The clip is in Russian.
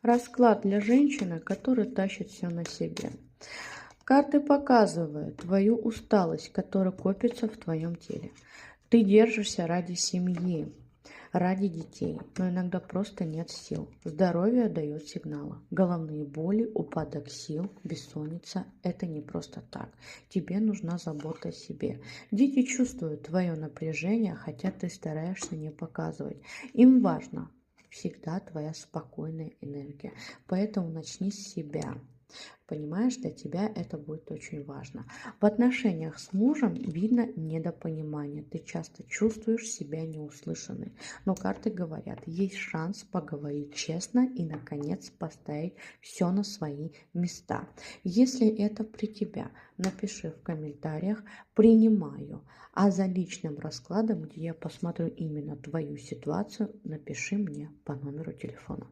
Расклад для женщины, которая тащит все на себе. Карты показывают твою усталость, которая копится в твоем теле. Ты держишься ради семьи, ради детей, но иногда просто нет сил. Здоровье дает сигналы. Головные боли, упадок сил, бессонница– это не просто так. Тебе нужна забота о себе. Дети чувствуют твое напряжение, хотя ты стараешься не показывать. Им важно всегда твоя спокойная энергия. Поэтому начни с себя. Понимаешь, для тебя это будет очень важно. В отношениях с мужем видно недопонимание. Ты часто чувствуешь себя неуслышанной. Но карты говорят, есть шанс поговорить честно и, наконец, поставить все на свои места. Если это при тебя, напиши в комментариях «принимаю». А за личным раскладом, где я посмотрю именно твою ситуацию, напиши мне по номеру телефона.